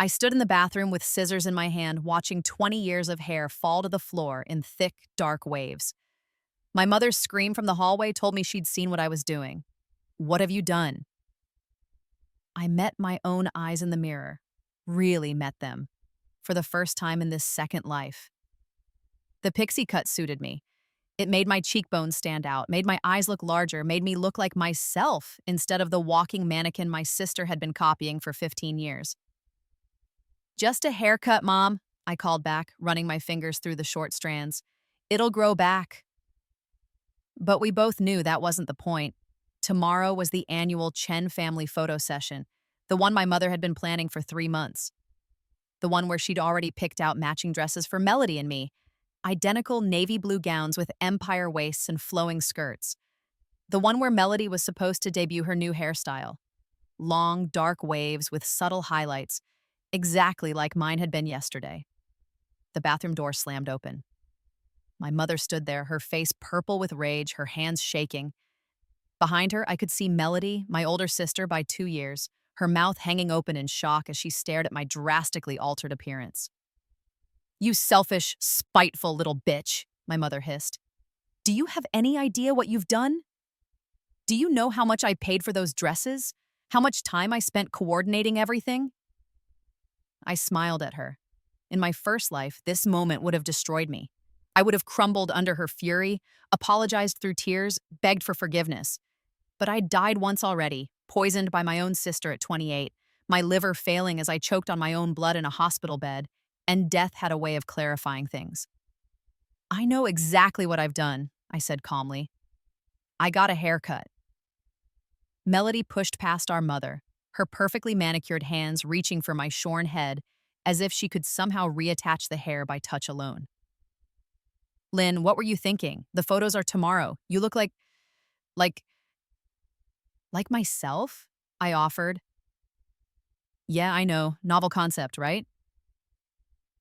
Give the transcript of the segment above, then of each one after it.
I stood in the bathroom with scissors in my hand, watching 20 years of hair fall to the floor in thick, dark waves. My mother's scream from the hallway told me she'd seen what I was doing. "What have you done?" I met my own eyes in the mirror. Really met them. For the first time in this second life. The pixie cut suited me. It made my cheekbones stand out, made my eyes look larger, made me look like myself instead of the walking mannequin my sister had been copying for 15 years. "Just a haircut, Mom," I called back, running my fingers through the short strands. "It'll grow back." But we both knew that wasn't the point. Tomorrow was the annual Chen family photo session, the one my mother had been planning for 3 months. The one where she'd already picked out matching dresses for Melody and me, identical navy blue gowns with empire waists and flowing skirts. The one where Melody was supposed to debut her new hairstyle. Long, dark waves with subtle highlights, exactly like mine had been yesterday. The bathroom door slammed open. My mother stood there, her face purple with rage, her hands shaking. Behind her, I could see Melody, my older sister by 2 years, her mouth hanging open in shock as she stared at my drastically altered appearance. "You selfish, spiteful little bitch," my mother hissed. "Do you have any idea what you've done? Do you know how much I paid for those dresses? How much time I spent coordinating everything?" I smiled at her. In my first life, this moment would have destroyed me. I would have crumbled under her fury, apologized through tears, begged for forgiveness. But I'd died once already, poisoned by my own sister at 28, my liver failing as I choked on my own blood in a hospital bed, and death had a way of clarifying things. "I know exactly what I've done," I said calmly. "I got a haircut." Melody pushed past our mother, her perfectly manicured hands reaching for my shorn head as if she could somehow reattach the hair by touch alone. "Lynn, what were you thinking? The photos are tomorrow. You look like, like myself?" I offered. "Yeah, I know. Novel concept, right?"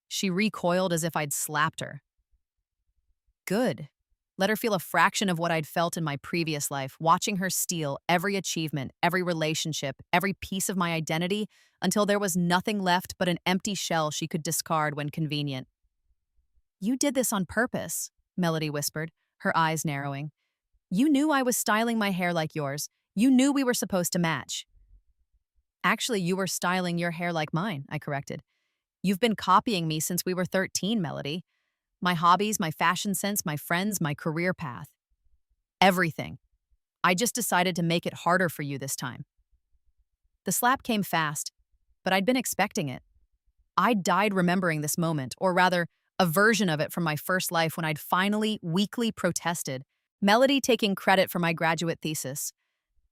She recoiled as if I'd slapped her. Good. Let her feel a fraction of what I'd felt in my previous life, watching her steal every achievement, every relationship, every piece of my identity until there was nothing left but an empty shell she could discard when convenient. "You did this on purpose," Melody whispered, her eyes narrowing. "You knew I was styling my hair like yours. You knew we were supposed to match." "Actually, you were styling your hair like mine," I corrected. "You've been copying me since we were 13, Melody. My hobbies, my fashion sense, my friends, my career path. Everything. I just decided to make it harder for you this time." The slap came fast, but I'd been expecting it. I'd died remembering this moment, or rather, a version of it from my first life when I'd finally, weakly protested, Melody taking credit for my graduate thesis.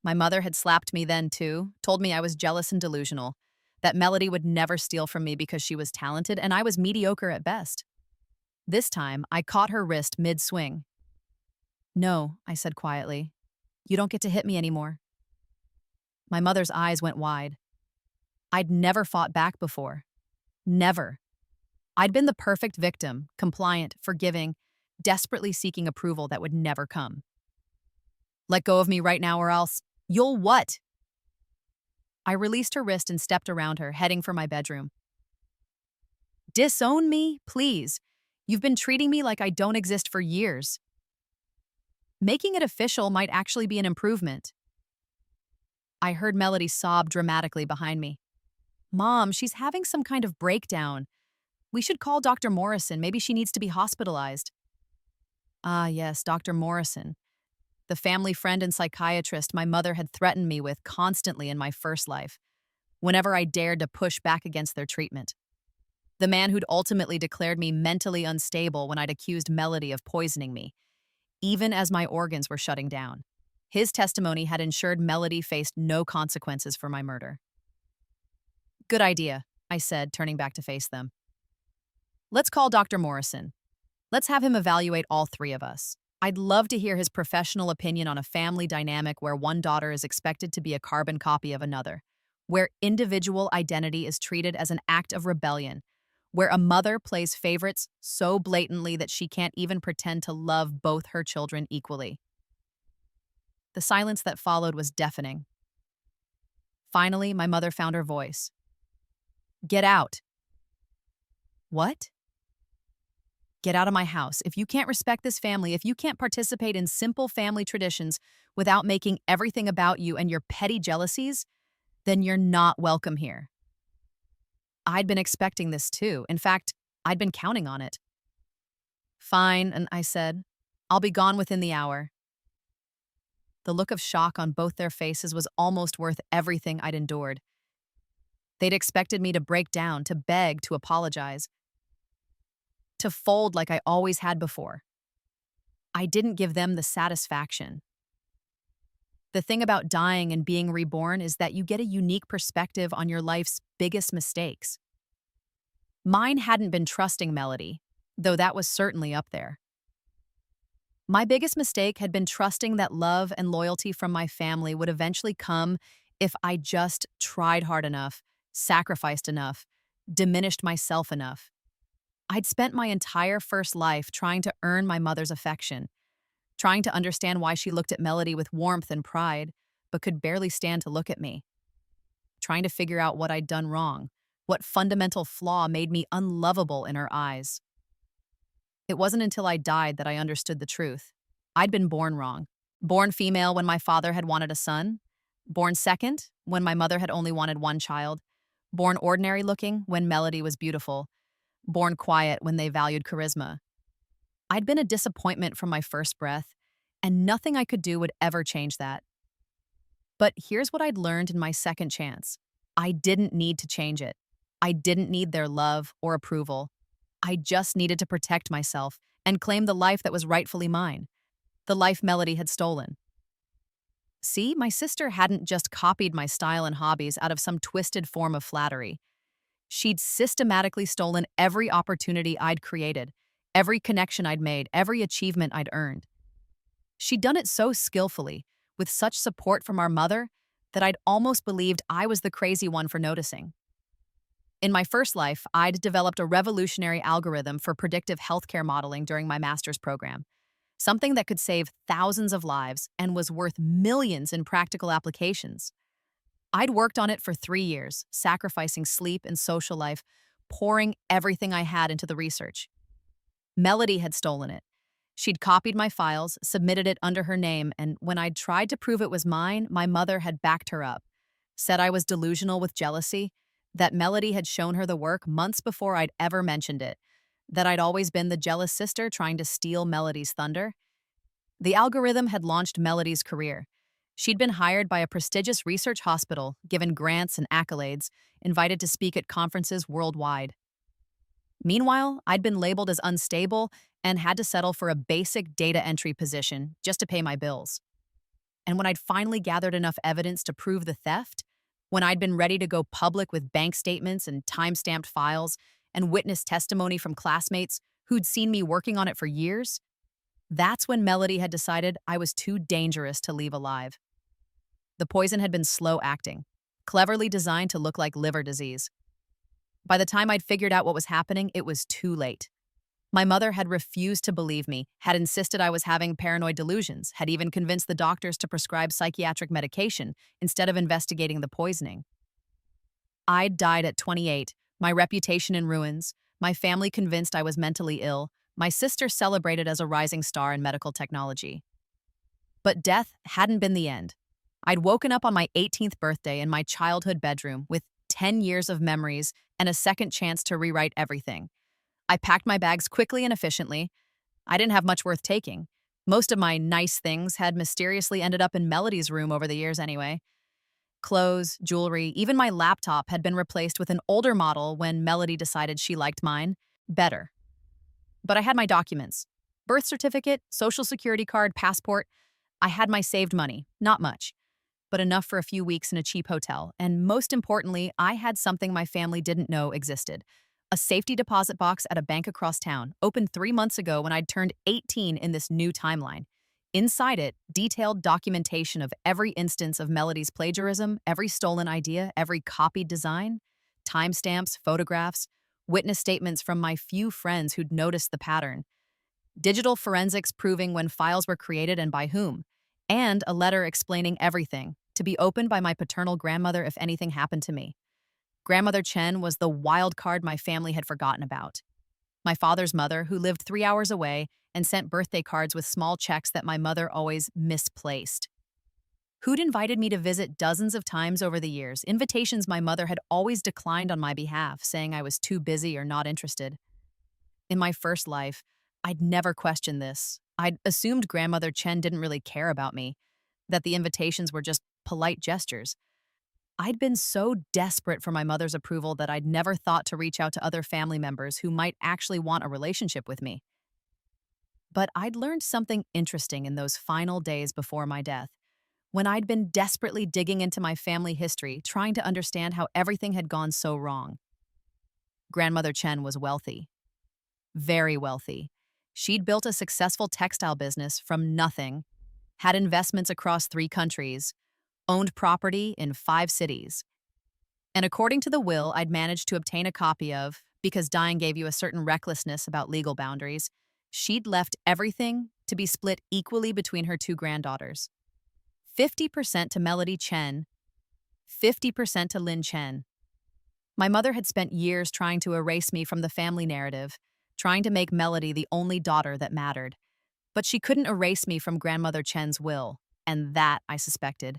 My mother had slapped me then, too, told me I was jealous and delusional, that Melody would never steal from me because she was talented and I was mediocre at best. This time, I caught her wrist mid-swing. "No," I said quietly. "You don't get to hit me anymore." My mother's eyes went wide. I'd never fought back before. Never. I'd been the perfect victim, compliant, forgiving, desperately seeking approval that would never come. "Let go of me right now or else—" "You'll what?" I released her wrist and stepped around her, heading for my bedroom. "Disown me, please. You've been treating me like I don't exist for years. Making it official might actually be an improvement." I heard Melody sob dramatically behind me. "Mom, she's having some kind of breakdown. We should call Dr. Morrison. Maybe she needs to be hospitalized." Ah, yes, Dr. Morrison. The family friend and psychiatrist my mother had threatened me with constantly in my first life, whenever I dared to push back against their treatment. The man who'd ultimately declared me mentally unstable when I'd accused Melody of poisoning me, even as my organs were shutting down. His testimony had ensured Melody faced no consequences for my murder. "Good idea," I said, turning back to face them. "Let's call Dr. Morrison. Let's have him evaluate all three of us. I'd love to hear his professional opinion on a family dynamic where one daughter is expected to be a carbon copy of another, where individual identity is treated as an act of rebellion, where a mother plays favorites so blatantly that she can't even pretend to love both her children equally." The silence that followed was deafening. Finally, my mother found her voice. Get out. What? Get out of my house. If you can't respect this family, if you can't participate in simple family traditions without making everything about you and your petty jealousies, then you're not welcome here. I'd been expecting this too. In fact, I'd been counting on it. Fine, and I said, I'll be gone within the hour. The look of shock on both their faces was almost worth everything I'd endured. They'd expected me to break down, to beg, to apologize, to fold like I always had before. I didn't give them the satisfaction. The thing about dying and being reborn is that you get a unique perspective on your life's biggest mistakes. Mine hadn't been trusting Melody, though that was certainly up there. My biggest mistake had been trusting that love and loyalty from my family would eventually come if I just tried hard enough, sacrificed enough, diminished myself enough. I'd spent my entire first life trying to earn my mother's affection, trying to understand why she looked at Melody with warmth and pride, but could barely stand to look at me, trying to figure out what I'd done wrong, what fundamental flaw made me unlovable in her eyes. It wasn't until I died that I understood the truth. I'd been born wrong. Born female when my father had wanted a son. Born second when my mother had only wanted one child. Born ordinary looking when Melody was beautiful. Born quiet when they valued charisma. I'd been a disappointment from my first breath, and nothing I could do would ever change that. But here's what I'd learned in my second chance. I didn't need to change it. I didn't need their love or approval. I just needed to protect myself and claim the life that was rightfully mine, the life Melody had stolen. See, my sister hadn't just copied my style and hobbies out of some twisted form of flattery. She'd systematically stolen every opportunity I'd created, every connection I'd made, every achievement I'd earned. She'd done it so skillfully, with such support from our mother, that I'd almost believed I was the crazy one for noticing. In my first life, I'd developed a revolutionary algorithm for predictive healthcare modeling during my master's program, something that could save thousands of lives and was worth millions in practical applications. I'd worked on it for 3 years, sacrificing sleep and social life, pouring everything I had into the research. Melody had stolen it. She'd copied my files, submitted it under her name, and when I'd tried to prove it was mine, my mother had backed her up, said I was delusional with jealousy, that Melody had shown her the work months before I'd ever mentioned it, that I'd always been the jealous sister trying to steal Melody's thunder. The algorithm had launched Melody's career. She'd been hired by a prestigious research hospital, given grants and accolades, invited to speak at conferences worldwide. Meanwhile, I'd been labeled as unstable and had to settle for a basic data entry position just to pay my bills. And when I'd finally gathered enough evidence to prove the theft, when I'd been ready to go public with bank statements and time-stamped files and witness testimony from classmates who'd seen me working on it for years, that's when Melody had decided I was too dangerous to leave alive. The poison had been slow-acting, cleverly designed to look like liver disease. By the time I'd figured out what was happening, it was too late. My mother had refused to believe me, had insisted I was having paranoid delusions, had even convinced the doctors to prescribe psychiatric medication instead of investigating the poisoning. I'd died at 28, my reputation in ruins, my family convinced I was mentally ill, my sister celebrated as a rising star in medical technology. But death hadn't been the end. I'd woken up on my 18th birthday in my childhood bedroom with 10 years of memories and a second chance to rewrite everything. I packed my bags quickly and efficiently. I didn't have much worth taking. Most of my nice things had mysteriously ended up in Melody's room over the years anyway. Clothes, jewelry, even my laptop had been replaced with an older model when Melody decided she liked mine better. But I had my documents. Birth certificate, social security card, passport. I had my saved money, not much, but enough for a few weeks in a cheap hotel. And most importantly, I had something my family didn't know existed. A safety deposit box at a bank across town, opened 3 months ago when I'd turned 18 in this new timeline. Inside it, detailed documentation of every instance of Melody's plagiarism, every stolen idea, every copied design, timestamps, photographs, witness statements from my few friends who'd noticed the pattern, digital forensics proving when files were created and by whom, and a letter explaining everything, to be opened by my paternal grandmother if anything happened to me. Grandmother Chen was the wild card my family had forgotten about. My father's mother, who lived 3 hours away and sent birthday cards with small checks that my mother always misplaced. Who'd invited me to visit dozens of times over the years, invitations my mother had always declined on my behalf, saying I was too busy or not interested. In my first life, I'd never questioned this. I'd assumed Grandmother Chen didn't really care about me, that the invitations were just polite gestures. I'd been so desperate for my mother's approval that I'd never thought to reach out to other family members who might actually want a relationship with me. But I'd learned something interesting in those final days before my death, when I'd been desperately digging into my family history, trying to understand how everything had gone so wrong. Grandmother Chen was wealthy. Very wealthy. She'd built a successful textile business from nothing, had investments across 3 countries, owned property in 5 cities. And according to the will I'd managed to obtain a copy of, because dying gave you a certain recklessness about legal boundaries, she'd left everything to be split equally between her 2 granddaughters. 50% to Melody Chen, 50% to Lin Chen. My mother had spent years trying to erase me from the family narrative, trying to make Melody the only daughter that mattered. But she couldn't erase me from Grandmother Chen's will, and that, I suspected,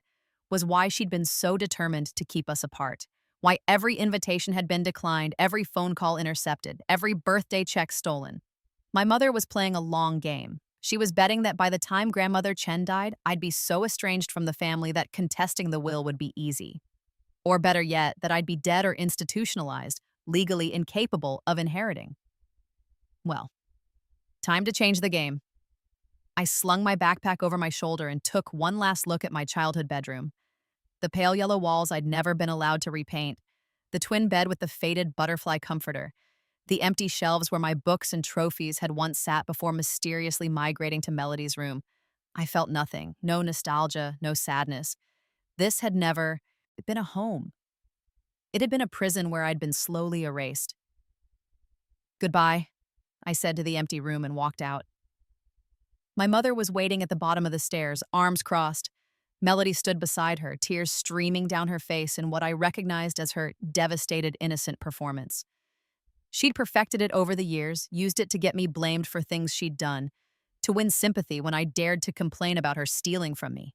was why she'd been so determined to keep us apart. Why every invitation had been declined, every phone call intercepted, every birthday check stolen. My mother was playing a long game. She was betting that by the time Grandmother Chen died, I'd be so estranged from the family that contesting the will would be easy. Or better yet, that I'd be dead or institutionalized, legally incapable of inheriting. Well, time to change the game. I slung my backpack over my shoulder and took one last look at my childhood bedroom. The pale yellow walls I'd never been allowed to repaint, the twin bed with the faded butterfly comforter, the empty shelves where my books and trophies had once sat before mysteriously migrating to Melody's room. I felt nothing, no nostalgia, no sadness. This had never been a home. It had been a prison where I'd been slowly erased. "Goodbye," I said to the empty room and walked out. My mother was waiting at the bottom of the stairs, arms crossed. Melody stood beside her, tears streaming down her face in what I recognized as her devastated, innocent performance. She'd perfected it over the years, used it to get me blamed for things she'd done, to win sympathy when I dared to complain about her stealing from me.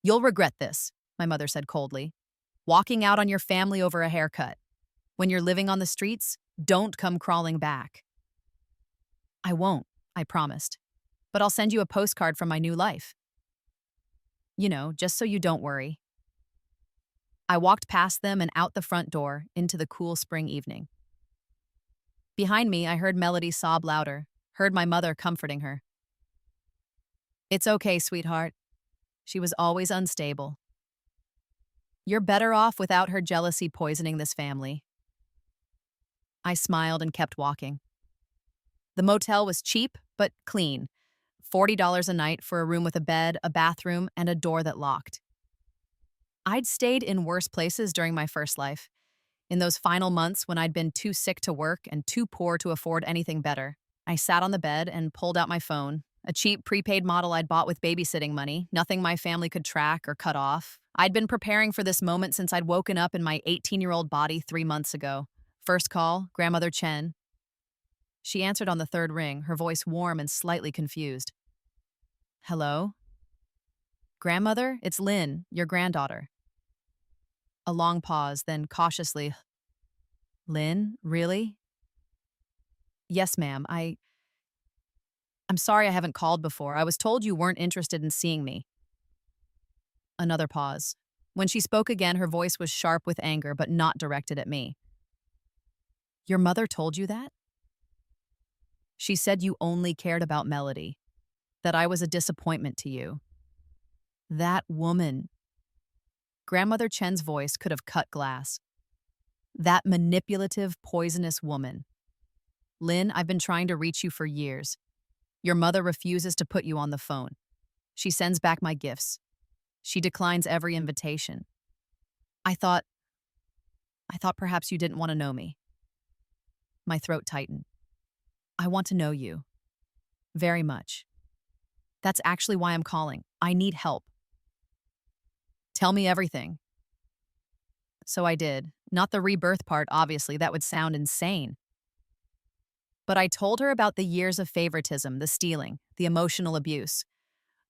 "You'll regret this," my mother said coldly. "Walking out on your family over a haircut. When you're living on the streets, don't come crawling back." "I won't," I promised. "But I'll send you a postcard from my new life. Just so you don't worry." I walked past them and out the front door into the cool spring evening. Behind me, I heard Melody sob louder, heard my mother comforting her. "It's okay, sweetheart. She was always unstable. You're better off without her jealousy poisoning this family." I smiled and kept walking. The motel was cheap, but clean. $40 a night for a room with a bed, a bathroom, and a door that locked. I'd stayed in worse places during my first life. In those final months when I'd been too sick to work and too poor to afford anything better, I sat on the bed and pulled out my phone, a cheap prepaid model I'd bought with babysitting money, nothing my family could track or cut off. I'd been preparing for this moment since I'd woken up in my 18-year-old body 3 months ago. First call, Grandmother Chen. She answered on the third ring, her voice warm and slightly confused. "Hello?" "Grandmother, it's Lynn, your granddaughter." A long pause, then cautiously, "Lynn, really?" "Yes, ma'am. I'm sorry I haven't called before. I was told you weren't interested in seeing me." Another pause. When she spoke again, her voice was sharp with anger, but not directed at me. "Your mother told you that?" "She said you only cared about Melody, that I was a disappointment to you." That woman. Grandmother Chen's voice could have cut glass. That manipulative, poisonous woman. "Lynn, I've been trying to reach you for years. Your mother refuses to put you on the phone. She sends back my gifts. She declines every invitation. I thought perhaps you didn't want to know me." My throat tightened. "I want to know you. Very much. That's actually why I'm calling. I need help." "Tell me everything." So I did. Not the rebirth part, obviously, that would sound insane. But I told her about the years of favoritism, the stealing, the emotional abuse.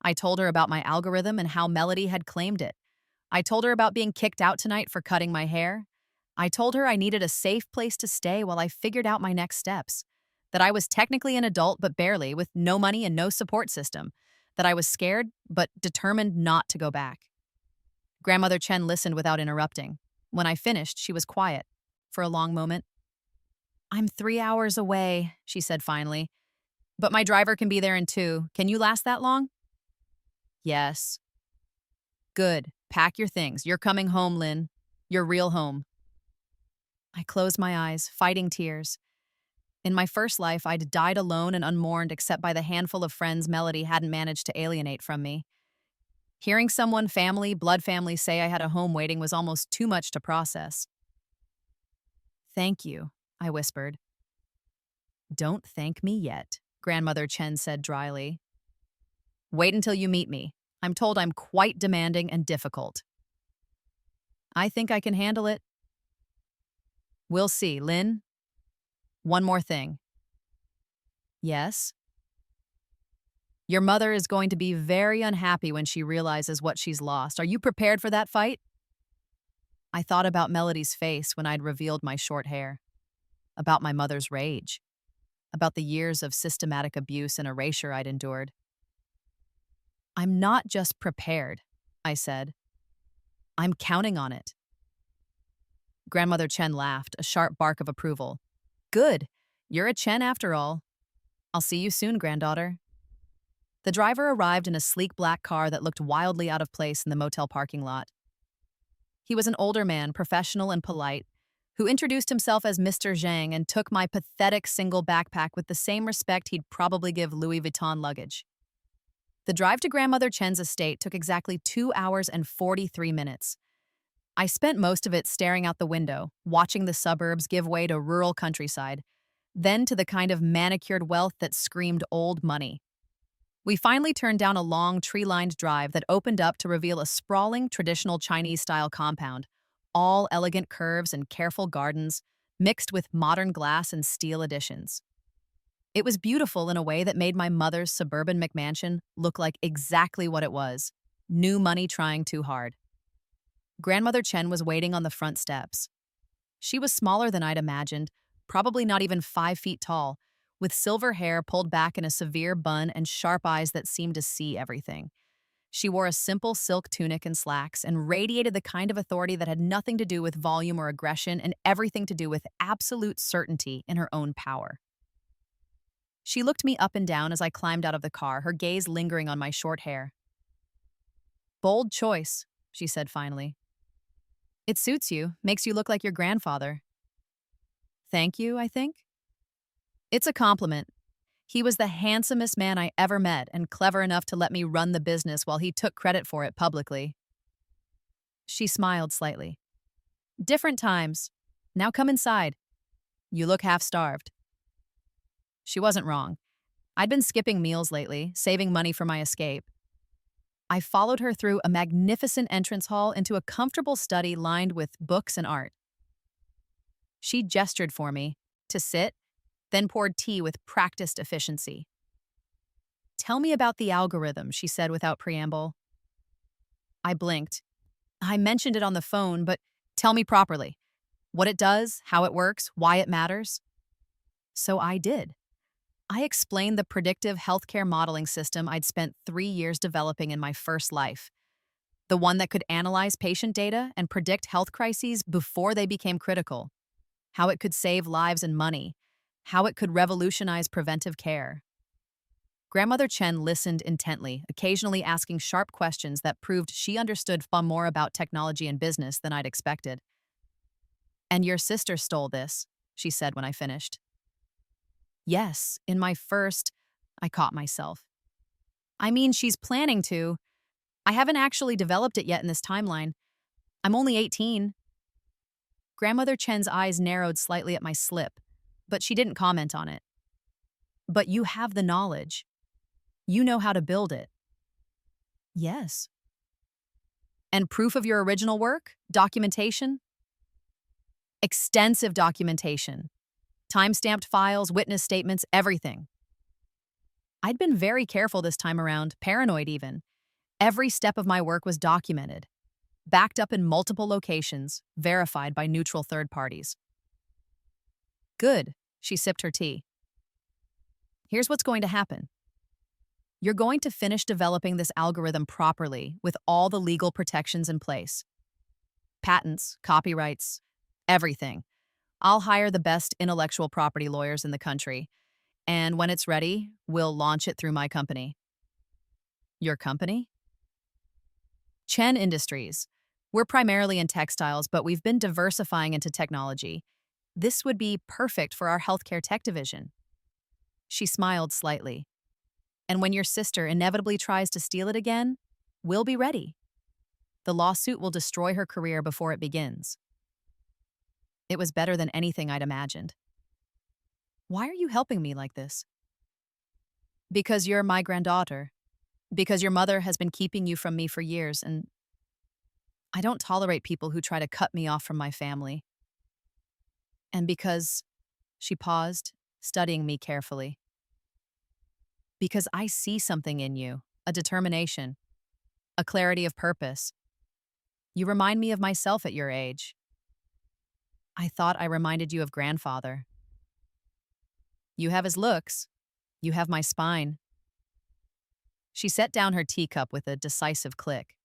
I told her about my algorithm and how Melody had claimed it. I told her about being kicked out tonight for cutting my hair. I told her I needed a safe place to stay while I figured out my next steps. That I was technically an adult, but barely, with no money and no support system. That I was scared, but determined not to go back. Grandmother Chen listened without interrupting. When I finished, she was quiet. For a long moment. "I'm 3 hours away," she said finally. "But my driver can be there in 2. Can you last that long?" "Yes." "Good. Pack your things. You're coming home, Lynn. Your real home." I closed my eyes, fighting tears. In my first life, I'd died alone and unmourned except by the handful of friends Melody hadn't managed to alienate from me. Hearing someone, blood family, say I had a home waiting was almost too much to process. "Thank you," I whispered. "Don't thank me yet," Grandmother Chen said dryly. "Wait until you meet me. I'm told I'm quite demanding and difficult." "I think I can handle it." "We'll see, Lynn. One more thing." "Yes?" "Your mother is going to be very unhappy when she realizes what she's lost. Are you prepared for that fight?" I thought about Melody's face when I'd revealed my short hair, about my mother's rage, about the years of systematic abuse and erasure I'd endured. "I'm not just prepared," I said. "I'm counting on it." Grandmother Chen laughed, a sharp bark of approval. "Good. You're a Chen after all. I'll see you soon, granddaughter." The driver arrived in a sleek black car that looked wildly out of place in the motel parking lot. He was an older man, professional and polite, who introduced himself as Mr. Zhang and took my pathetic single backpack with the same respect he'd probably give Louis Vuitton luggage. The drive to Grandmother Chen's estate took exactly 2 hours and 43 minutes. I spent most of it staring out the window, watching the suburbs give way to rural countryside, then to the kind of manicured wealth that screamed old money. We finally turned down a long, tree-lined drive that opened up to reveal a sprawling, traditional Chinese-style compound, all elegant curves and careful gardens, mixed with modern glass and steel additions. It was beautiful in a way that made my mother's suburban McMansion look like exactly what it was, new money trying too hard. Grandmother Chen was waiting on the front steps. She was smaller than I'd imagined, probably not even 5 feet tall, with silver hair pulled back in a severe bun and sharp eyes that seemed to see everything. She wore a simple silk tunic and slacks and radiated the kind of authority that had nothing to do with volume or aggression and everything to do with absolute certainty in her own power. She looked me up and down as I climbed out of the car, her gaze lingering on my short hair. "Bold choice," she said finally. "It suits you, makes you look like your grandfather." "Thank you, I think." "It's a compliment. He was the handsomest man I ever met and clever enough to let me run the business while he took credit for it publicly." She smiled slightly. "Different times. Now come inside. You look half-starved." She wasn't wrong. I'd been skipping meals lately, saving money for my escape. I followed her through a magnificent entrance hall into a comfortable study lined with books and art. She gestured for me to sit, then poured tea with practiced efficiency. "Tell me about the algorithm," she said without preamble. I blinked. "I mentioned it on the phone, but tell me properly. What it does, how it works, why it matters." So I did. I explained the predictive healthcare modeling system I'd spent 3 years developing in my first life. The one that could analyze patient data and predict health crises before they became critical. How it could save lives and money. How it could revolutionize preventive care. Grandmother Chen listened intently, occasionally asking sharp questions that proved she understood far more about technology and business than I'd expected. "And your sister stole this," she said when I finished. "Yes, in my first," I caught myself. "I mean, she's planning to. I haven't actually developed it yet in this timeline. I'm only 18. Grandmother Chen's eyes narrowed slightly at my slip, but she didn't comment on it. "But you have the knowledge. You know how to build it." "Yes." "And proof of your original work? Documentation?" Extensive documentation. Time-stamped files, witness statements, everything. I'd been very careful this time around, paranoid even. Every step of my work was documented, backed up in multiple locations, verified by neutral third parties. Good, she sipped her tea. Here's what's going to happen. You're going to finish developing this algorithm properly with all the legal protections in place. Patents, copyrights, everything. I'll hire the best intellectual property lawyers in the country, and when it's ready, we'll launch it through my company. Your company? Chen Industries. We're primarily in textiles, but we've been diversifying into technology. This would be perfect for our healthcare tech division. She smiled slightly. And when your sister inevitably tries to steal it again, we'll be ready. The lawsuit will destroy her career before it begins. It was better than anything I'd imagined. Why are you helping me like this? Because you're my granddaughter. Because your mother has been keeping you from me for years, and I don't tolerate people who try to cut me off from my family. And because, she paused, studying me carefully. Because I see something in you, a determination, a clarity of purpose. You remind me of myself at your age. I thought I reminded you of grandfather. You have his looks. You have my spine. She set down her teacup with a decisive click.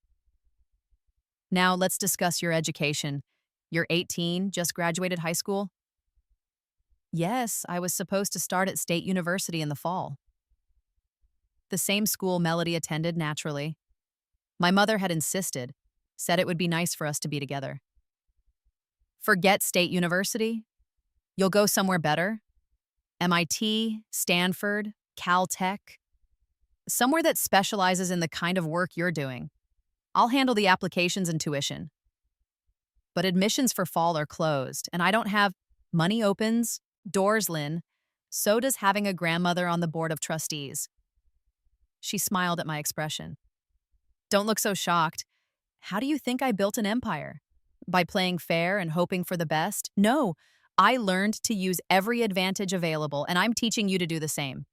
Now let's discuss your education. You're 18, just graduated high school? Yes, I was supposed to start at State University in the fall. The same school Melody attended, naturally. My mother had insisted, said it would be nice for us to be together. Forget State University. You'll go somewhere better. MIT, Stanford, Caltech. Somewhere that specializes in the kind of work you're doing. I'll handle the applications and tuition. But admissions for fall are closed, and I don't have money opens, doors, Lynn. So does having a grandmother on the board of trustees. She smiled at my expression. Don't look so shocked. How do you think I built an empire? By playing fair and hoping for the best? No, I learned to use every advantage available, and I'm teaching you to do the same.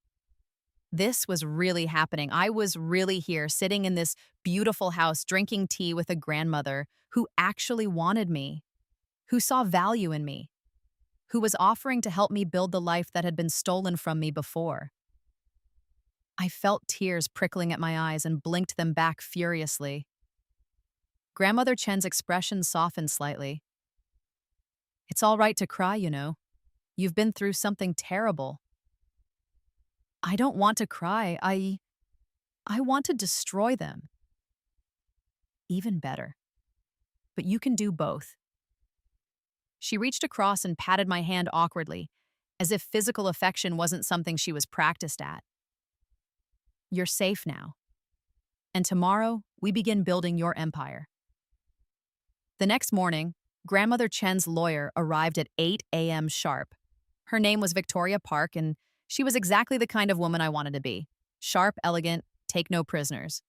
This was really happening. I was really here, sitting in this beautiful house, drinking tea with a grandmother who actually wanted me, who saw value in me, who was offering to help me build the life that had been stolen from me before. I felt tears prickling at my eyes and blinked them back furiously. Grandmother Chen's expression softened slightly. It's all right to cry, you know. You've been through something terrible. I don't want to cry. I want to destroy them. Even better. But you can do both. She reached across and patted my hand awkwardly, as if physical affection wasn't something she was practiced at. You're safe now. And tomorrow, we begin building your empire. The next morning, Grandmother Chen's lawyer arrived at 8 a.m. sharp. Her name was Victoria Park, and she was exactly the kind of woman I wanted to be. Sharp, elegant, take no prisoners.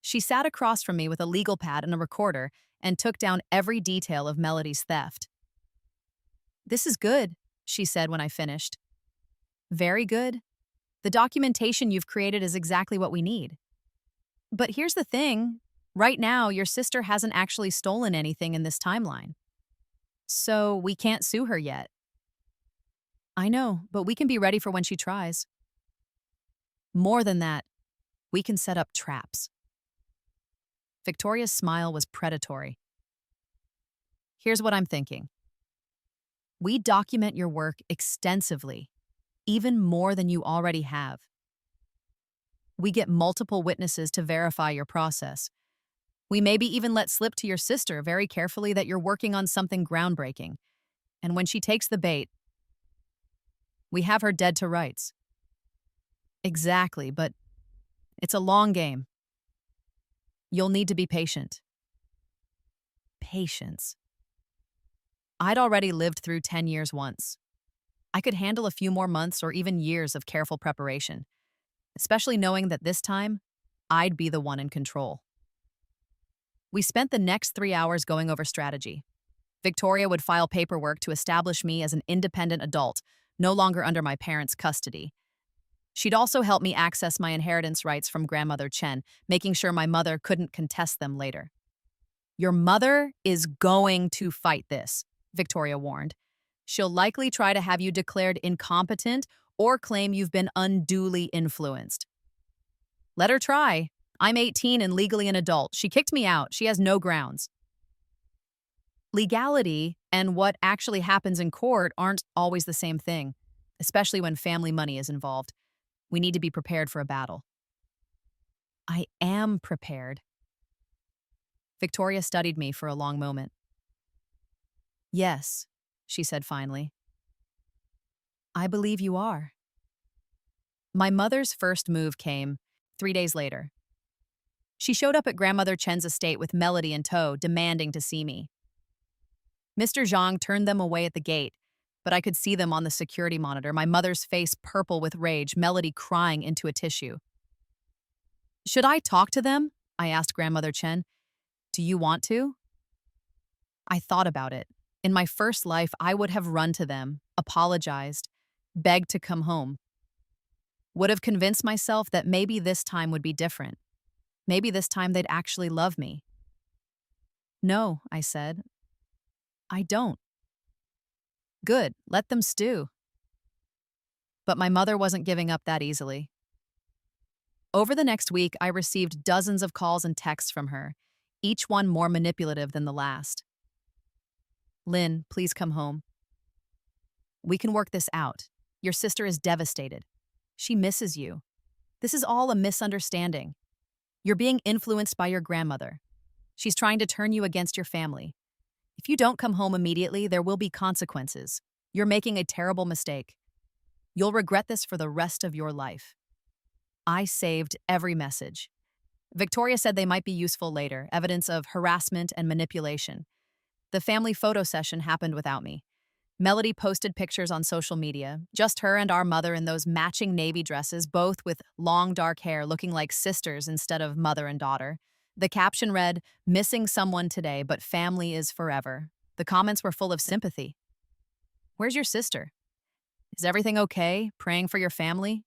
She sat across from me with a legal pad and a recorder and took down every detail of Melody's theft. This is good, she said when I finished. Very good. The documentation you've created is exactly what we need. But here's the thing. Right now, your sister hasn't actually stolen anything in this timeline. So we can't sue her yet. I know, but we can be ready for when she tries. More than that, we can set up traps. Victoria's smile was predatory. Here's what I'm thinking. We document your work extensively, even more than you already have. We get multiple witnesses to verify your process. We maybe even let slip to your sister very carefully that you're working on something groundbreaking. And when she takes the bait, we have her dead to rights. Exactly, but it's a long game. You'll need to be patient. Patience. I'd already lived through 10 years once. I could handle a few more months or even years of careful preparation, especially knowing that this time, I'd be the one in control. We spent the next 3 hours going over strategy. Victoria would file paperwork to establish me as an independent adult, no longer under my parents' custody. She'd also help me access my inheritance rights from grandmother Chen, making sure my mother couldn't contest them later. Your mother is going to fight this, Victoria warned. She'll likely try to have you declared incompetent or claim you've been unduly influenced. Let her try. I'm 18 and legally an adult. She kicked me out. She has no grounds. Legality and what actually happens in court aren't always the same thing, especially when family money is involved. We need to be prepared for a battle. I am prepared. Victoria studied me for a long moment. Yes, she said finally. I believe you are. My mother's first move came 3 days later. She showed up at grandmother Chen's estate with Melody in tow, demanding to see me. Mr. Zhang turned them away at the gate, but I could see them on the security monitor, my mother's face purple with rage, Melody crying into a tissue. Should I talk to them? I asked grandmother Chen. Do you want to? I thought about it. In my first life, I would have run to them, apologized, begged to come home. Would have convinced myself that maybe this time would be different. Maybe this time they'd actually love me. No, I said. I don't. Good, let them stew. But my mother wasn't giving up that easily. Over the next week, I received dozens of calls and texts from her, each one more manipulative than the last. Lynn, please come home. We can work this out. Your sister is devastated. She misses you. This is all a misunderstanding. You're being influenced by your grandmother. She's trying to turn you against your family. If you don't come home immediately, there will be consequences. You're making a terrible mistake. You'll regret this for the rest of your life. I saved every message. Victoria said they might be useful later, evidence of harassment and manipulation. The family photo session happened without me. Melody posted pictures on social media, just her and our mother in those matching navy dresses, both with long dark hair looking like sisters instead of mother and daughter. The caption read, "Missing someone today, but family is forever." The comments were full of sympathy. Where's your sister? Is everything okay? Praying for your family?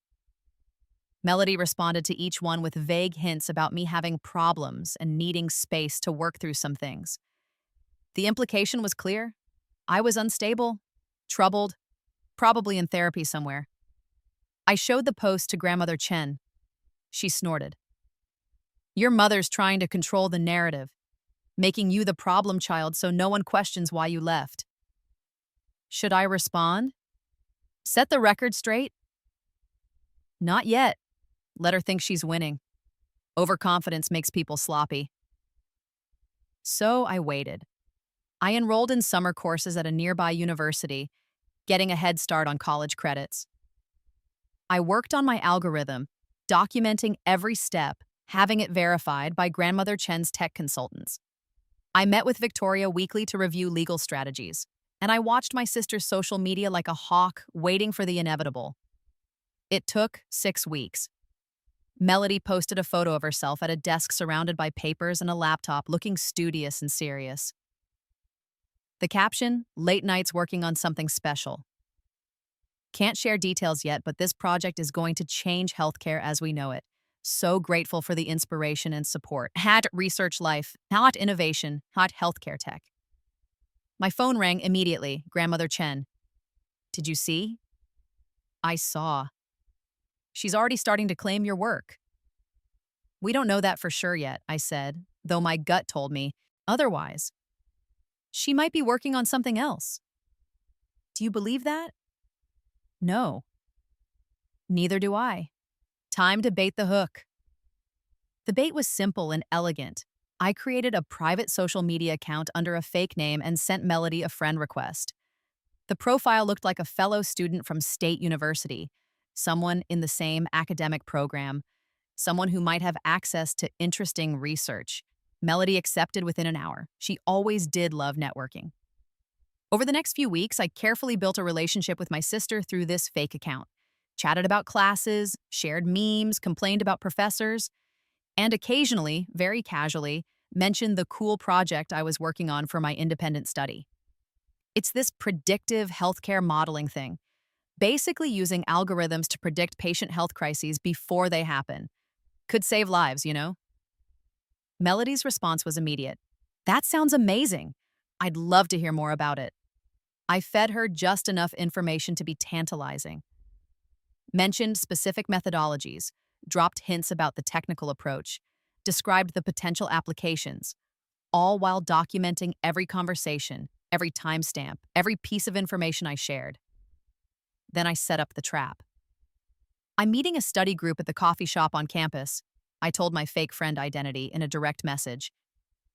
Melody responded to each one with vague hints about me having problems and needing space to work through some things. The implication was clear. I was unstable, troubled, probably in therapy somewhere. I showed the post to grandmother Chen. She snorted. Your mother's trying to control the narrative, making you the problem child so no one questions why you left. Should I respond? Set the record straight? Not yet. Let her think she's winning. Overconfidence makes people sloppy. So I waited. I enrolled in summer courses at a nearby university, getting a head start on college credits. I worked on my algorithm, documenting every step, having it verified by grandmother Chen's tech consultants. I met with Victoria weekly to review legal strategies, and I watched my sister's social media like a hawk, waiting for the inevitable. It took 6 weeks. Melody posted a photo of herself at a desk surrounded by papers and a laptop, looking studious and serious. The caption, "Late nights working on something special." Can't share details yet, but this project is going to change healthcare as we know it. So grateful for the inspiration and support. Had research life, not innovation, not healthcare tech. My phone rang immediately, grandmother Chen. Did you see? I saw. She's already starting to claim your work. We don't know that for sure yet, I said, though my gut told me otherwise. She might be working on something else. Do you believe that? No. Neither do I. Time to bait the hook. The bait was simple and elegant. I created a private social media account under a fake name and sent Melody a friend request. The profile looked like a fellow student from State University, someone in the same academic program, someone who might have access to interesting research. Melody accepted within an hour. She always did love networking. Over the next few weeks, I carefully built a relationship with my sister through this fake account. Chatted about classes, shared memes, complained about professors, and occasionally, very casually, mentioned the cool project I was working on for my independent study. It's this predictive healthcare modeling thing, basically using algorithms to predict patient health crises before they happen. Could save lives, you know? Melody's response was immediate. That sounds amazing. I'd love to hear more about it. I fed her just enough information to be tantalizing. Mentioned specific methodologies, dropped hints about the technical approach, described the potential applications, all while documenting every conversation, every timestamp, every piece of information I shared. Then I set up the trap. I'm meeting a study group at the coffee shop on campus. I told my fake friend identity in a direct message.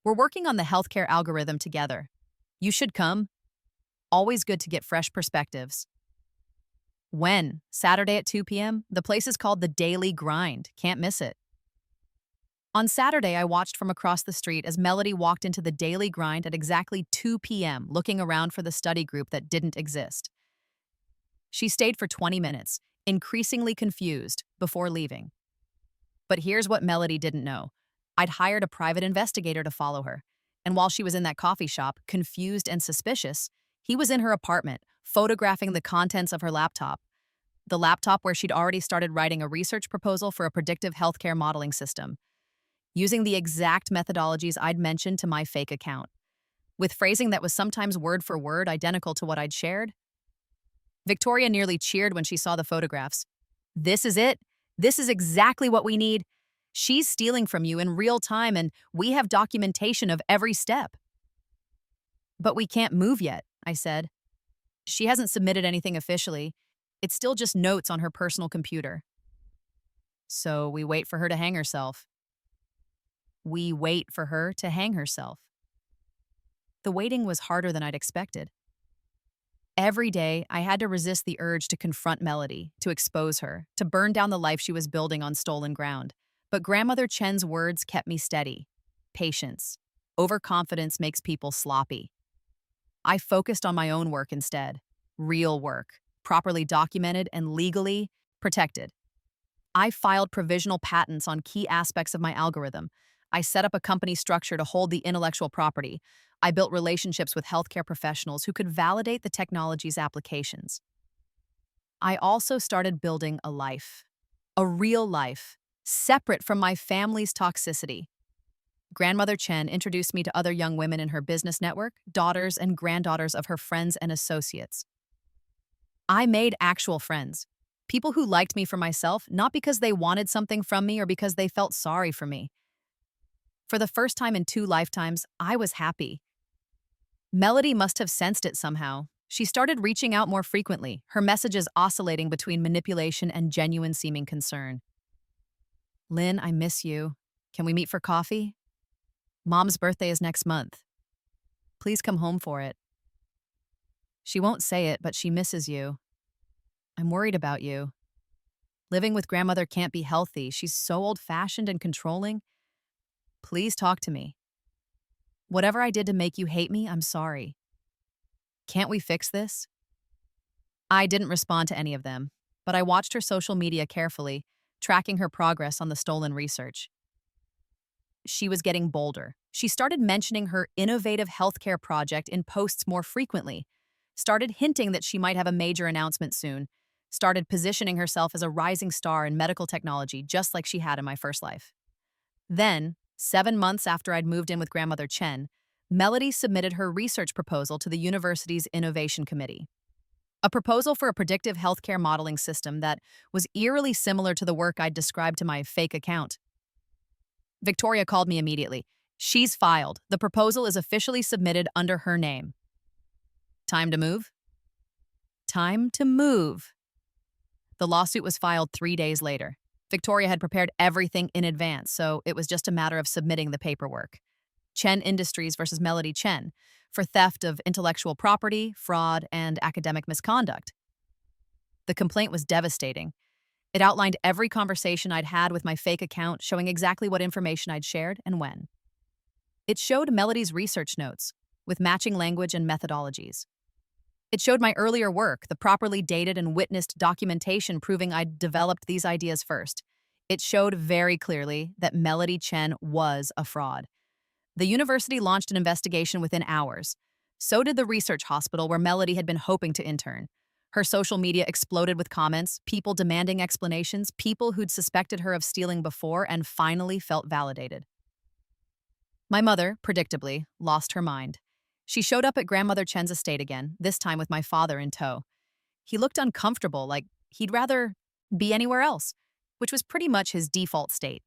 We're working on the healthcare algorithm together. You should come. Always good to get fresh perspectives. When? Saturday at 2 p.m.? The place is called The Daily Grind. Can't miss it. On Saturday, I watched from across the street as Melody walked into The Daily Grind at exactly 2 p.m., looking around for the study group that didn't exist. She stayed for 20 minutes, increasingly confused, before leaving. But here's what Melody didn't know. I'd hired a private investigator to follow her, and while she was in that coffee shop, confused and suspicious, he was in her apartment, photographing the contents of her laptop. The laptop where she'd already started writing a research proposal for a predictive healthcare modeling system, using the exact methodologies I'd mentioned to my fake account, with phrasing that was sometimes word for word identical to what I'd shared. Victoria nearly cheered when she saw the photographs. This is it. This is exactly what we need. She's stealing from you in real time, and we have documentation of every step. But we can't move yet, I said. She hasn't submitted anything officially. It's still just notes on her personal computer. So we wait for her to hang herself. We wait for her to hang herself. The waiting was harder than I'd expected. Every day, I had to resist the urge to confront Melody, to expose her, to burn down the life she was building on stolen ground. But Grandmother Chen's words kept me steady. Patience. Overconfidence makes people sloppy. I focused on my own work instead. Real work, properly documented and legally protected. I filed provisional patents on key aspects of my algorithm. I set up a company structure to hold the intellectual property. I built relationships with healthcare professionals who could validate the technology's applications. I also started building a life. A real life, separate from my family's toxicity. Grandmother Chen introduced me to other young women in her business network, daughters and granddaughters of her friends and associates. I made actual friends, people who liked me for myself, not because they wanted something from me or because they felt sorry for me. For the first time in 2 lifetimes, I was happy. Melody must have sensed it somehow. She started reaching out more frequently, her messages oscillating between manipulation and genuine seeming concern. Lynn, I miss you. Can we meet for coffee? Mom's birthday is next month. Please come home for it. She won't say it, but she misses you. I'm worried about you. Living with grandmother can't be healthy. She's so old-fashioned and controlling. Please talk to me. Whatever I did to make you hate me, I'm sorry. Can't we fix this? I didn't respond to any of them, but I watched her social media carefully, tracking her progress on the stolen research. She was getting bolder. She started mentioning her innovative healthcare project in posts more frequently, started hinting that she might have a major announcement soon, started positioning herself as a rising star in medical technology just like she had in my first life. Then, 7 months after I'd moved in with Grandmother Chen, Melody submitted her research proposal to the university's Innovation Committee. A proposal for a predictive healthcare modeling system that was eerily similar to the work I'd described to my fake account. Victoria called me immediately. She's filed. The proposal is officially submitted under her name. Time to move? Time to move. The lawsuit was filed 3 days later. Victoria had prepared everything in advance, so it was just a matter of submitting the paperwork. Chen Industries versus Melody Chen for theft of intellectual property, fraud, and academic misconduct. The complaint was devastating. It outlined every conversation I'd had with my fake account, showing exactly what information I'd shared and when. It showed Melody's research notes, with matching language and methodologies. It showed my earlier work, the properly dated and witnessed documentation proving I'd developed these ideas first. It showed very clearly that Melody Chen was a fraud. The university launched an investigation within hours, So did the research hospital where Melody had been hoping to intern. Her social media exploded with comments, people demanding explanations, people who'd suspected her of stealing before and finally felt validated. My mother, predictably, lost her mind. She showed up at Grandmother Chen's estate again, this time with my father in tow. He looked uncomfortable, like he'd rather be anywhere else, which was pretty much his default state.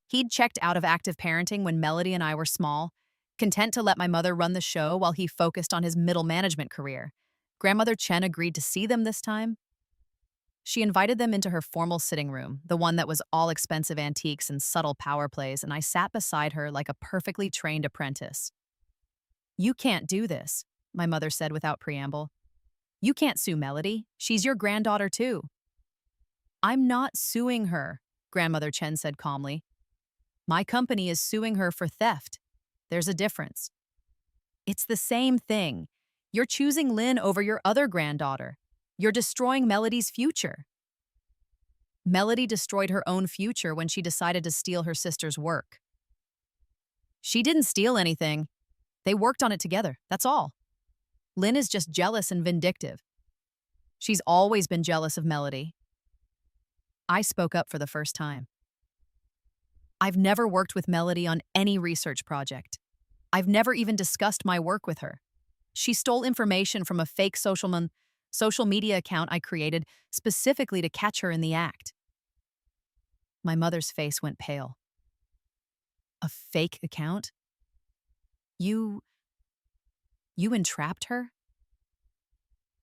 He'd checked out of active parenting when Melody and I were small, content to let my mother run the show while he focused on his middle management career. Grandmother Chen agreed to see them this time. She invited them into her formal sitting room, the one that was all expensive antiques and subtle power plays, and I sat beside her like a perfectly trained apprentice. "You can't do this," my mother said without preamble. "You can't sue Melody. She's your granddaughter too." "I'm not suing her," Grandmother Chen said calmly. "My company is suing her for theft. There's a difference." "It's the same thing. You're choosing Lynn over your other granddaughter. You're destroying Melody's future." Melody destroyed her own future when she decided to steal her sister's work. "She didn't steal anything. They worked on it together, that's all. Lynn is just jealous and vindictive. She's always been jealous of Melody." I spoke up for the first time. "I've never worked with Melody on any research project. I've never even discussed my work with her. She stole information from a fake social media account I created specifically to catch her in the act." My mother's face went pale. "A fake account? You entrapped her?"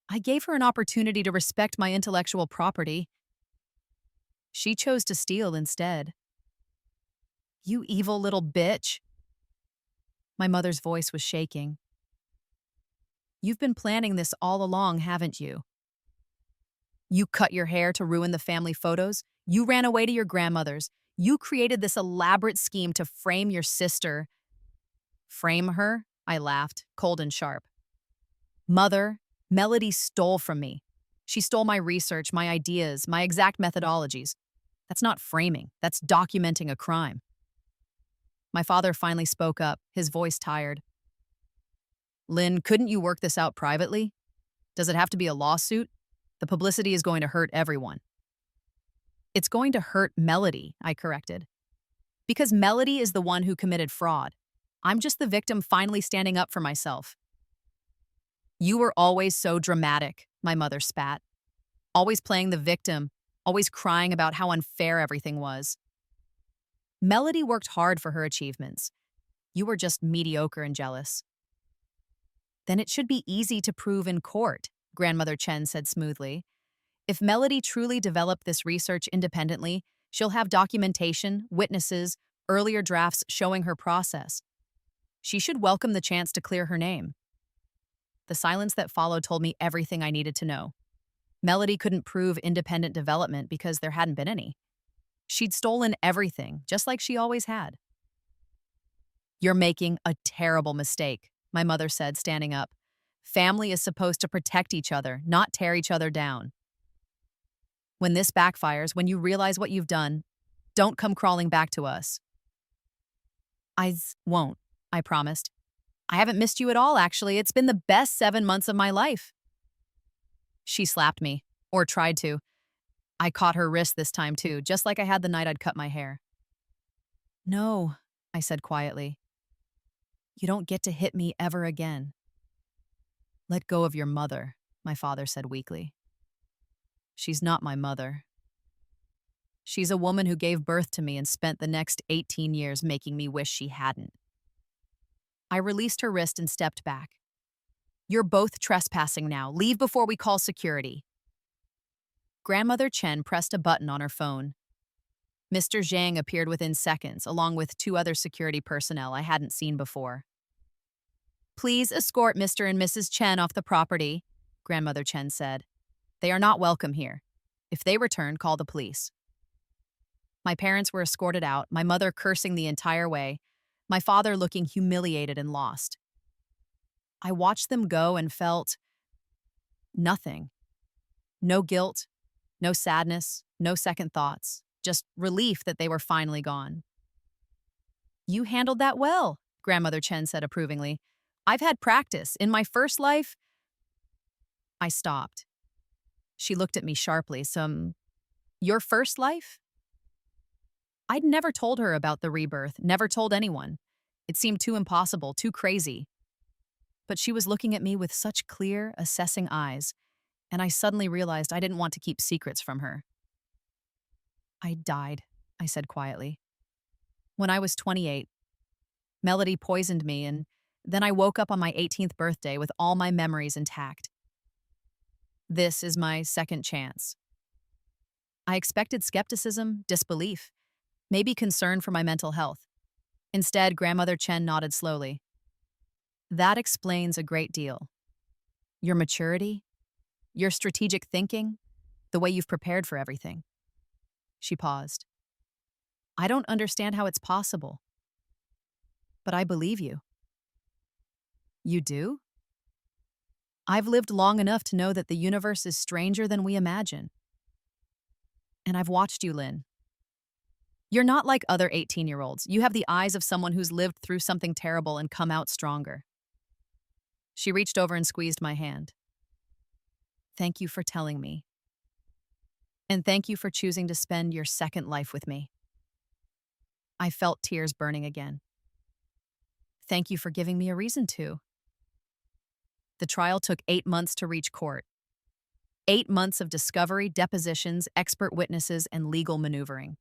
"I gave her an opportunity to respect my intellectual property. She chose to steal instead." "You evil little bitch." My mother's voice was shaking. "You've been planning this all along, haven't you? You cut your hair to ruin the family photos. You ran away to your grandmother's. You created this elaborate scheme to frame your sister." "Frame her?" I laughed, cold and sharp. "Mother, Melody stole from me. She stole my research, my ideas, my exact methodologies. That's not framing. That's documenting a crime." My father finally spoke up, his voice tired. "Lynn, couldn't you work this out privately? Does it have to be a lawsuit? The publicity is going to hurt everyone." "It's going to hurt Melody," I corrected. "Because Melody is the one who committed fraud. I'm just the victim finally standing up for myself." "You were always so dramatic," my mother spat. "Always playing the victim, always crying about how unfair everything was. Melody worked hard for her achievements. You were just mediocre and jealous." "Then it should be easy to prove in court," Grandmother Chen said smoothly. "If Melody truly developed this research independently, she'll have documentation, witnesses, earlier drafts showing her process. She should welcome the chance to clear her name." The silence that followed told me everything I needed to know. Melody couldn't prove independent development because there hadn't been any. She'd stolen everything, just like she always had. "You're making a terrible mistake," my mother said, standing up. "Family is supposed to protect each other, not tear each other down. When this backfires, when you realize what you've done, don't come crawling back to us." "Won't," I promised. "I haven't missed you at all, actually. It's been the best 7 months of my life." She slapped me, or tried to. I caught her wrist this time too, just like I had the night I'd cut my hair. "No," I said quietly. "You don't get to hit me ever again." "Let go of your mother," my father said weakly. "She's not my mother. She's a woman who gave birth to me and spent the next 18 years making me wish she hadn't." I released her wrist and stepped back. "You're both trespassing now. Leave before we call security." Grandmother Chen pressed a button on her phone. Mr. Zhang appeared within seconds, along with 2 other security personnel I hadn't seen before. "Please escort Mr. and Mrs. Chen off the property," Grandmother Chen said. "They are not welcome here. If they return, call the police." My parents were escorted out, my mother cursing the entire way, my father looking humiliated and lost. I watched them go and felt nothing. No guilt, no sadness, no second thoughts, just relief that they were finally gone. "You handled that well," Grandmother Chen said approvingly. I've had practice. In my first life, I stopped. She looked at me sharply. Your first life? I'd never told her about the rebirth, never told anyone. It seemed too impossible, too crazy. But she was looking at me with such clear, assessing eyes, and I suddenly realized I didn't want to keep secrets from her. I died, I said quietly. When I was 28, Melody poisoned me, and then I woke up on my 18th birthday with all my memories intact. This is my second chance. I expected skepticism, disbelief, maybe concern for my mental health. Instead, Grandmother Chen nodded slowly. That explains a great deal. Your maturity, your strategic thinking, the way you've prepared for everything. She paused. I don't understand how it's possible, but I believe you. You do? I've lived long enough to know that the universe is stranger than we imagine. And I've watched you, Lynn. You're not like other 18-year-olds. You have the eyes of someone who's lived through something terrible and come out stronger. She reached over and squeezed my hand. Thank you for telling me. And thank you for choosing to spend your second life with me. I felt tears burning again. Thank you for giving me a reason to. The trial took 8 months to reach court. 8 months of discovery, depositions, expert witnesses, and legal maneuvering.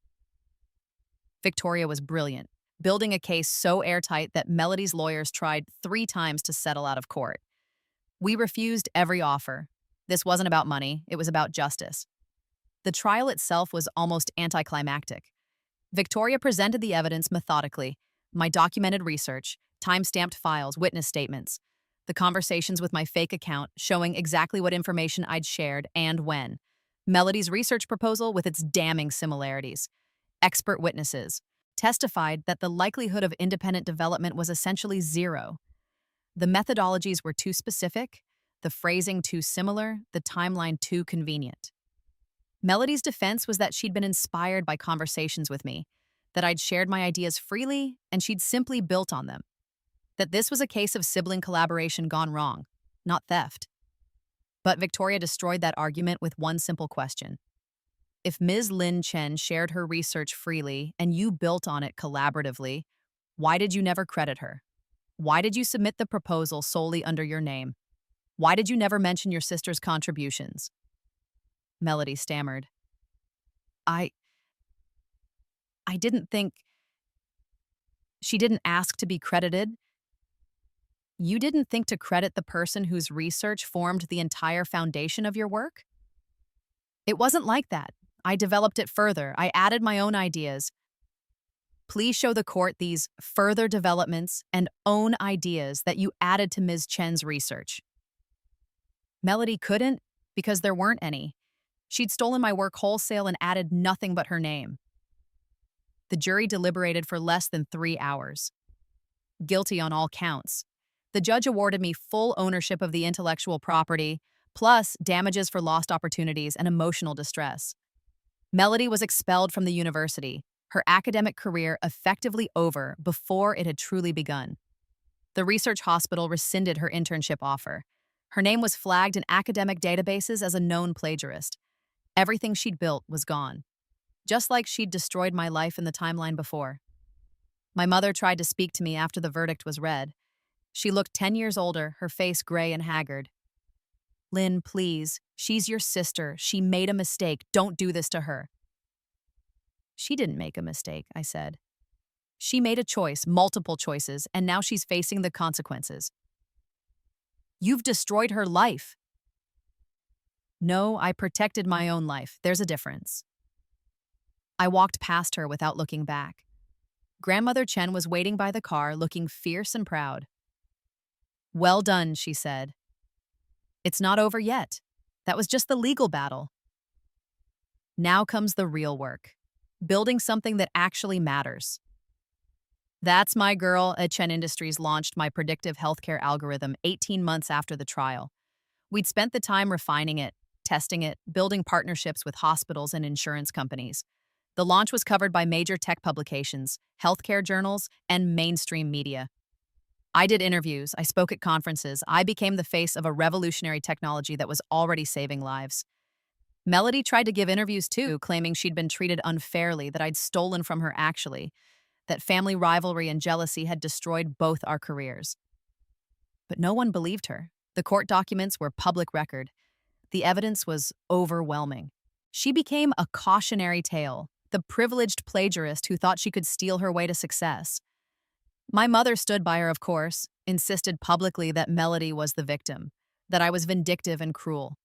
Victoria was brilliant, building a case so airtight that Melody's lawyers tried 3 times to settle out of court. We refused every offer. This wasn't about money, it was about justice. The trial itself was almost anticlimactic. Victoria presented the evidence methodically, my documented research, time-stamped files, witness statements, the conversations with my fake account showing exactly what information I'd shared and when, Melody's research proposal with its damning similarities. Expert witnesses testified that the likelihood of independent development was essentially zero. The methodologies were too specific, the phrasing too similar, the timeline too convenient. Melody's defense was that she'd been inspired by conversations with me, that I'd shared my ideas freely, and she'd simply built on them. That this was a case of sibling collaboration gone wrong, not theft. But Victoria destroyed that argument with one simple question. If Ms. Lin Chen shared her research freely and you built on it collaboratively, why did you never credit her? Why did you submit the proposal solely under your name? Why did you never mention your sister's contributions? Melody stammered. I didn't think. She didn't ask to be credited. You didn't think to credit the person whose research formed the entire foundation of your work? It wasn't like that. I developed it further. I added my own ideas. Please show the court these further developments and own ideas that you added to Ms. Chen's research. Melody couldn't because there weren't any. She'd stolen my work wholesale and added nothing but her name. The jury deliberated for less than 3 hours. Guilty on all counts. The judge awarded me full ownership of the intellectual property, plus damages for lost opportunities and emotional distress. Melody was expelled from the university, her academic career effectively over before it had truly begun. The research hospital rescinded her internship offer. Her name was flagged in academic databases as a known plagiarist. Everything she'd built was gone, just like she'd destroyed my life in the timeline before. My mother tried to speak to me after the verdict was read. She looked 10 years older, her face gray and haggard. Lynn, please, she's your sister. She made a mistake. Don't do this to her. She didn't make a mistake, I said. She made a choice, multiple choices, and now she's facing the consequences. You've destroyed her life. No, I protected my own life. There's a difference. I walked past her without looking back. Grandmother Chen was waiting by the car, looking fierce and proud. Well done, she said. It's not over yet. That was just the legal battle. Now comes the real work. Building something that actually matters. That's my girl. At Chen Industries launched my predictive healthcare algorithm 18 months after the trial. We'd spent the time refining it, testing it, building partnerships with hospitals and insurance companies. The launch was covered by major tech publications, healthcare journals, and mainstream media. I did interviews, I spoke at conferences, I became the face of a revolutionary technology that was already saving lives. Melody tried to give interviews too, claiming she'd been treated unfairly, that I'd stolen from her actually, that family rivalry and jealousy had destroyed both our careers. But no one believed her. The court documents were public record. The evidence was overwhelming. She became a cautionary tale, the privileged plagiarist who thought she could steal her way to success. My mother stood by her, of course, insisted publicly that Melody was the victim, that I was vindictive and cruel,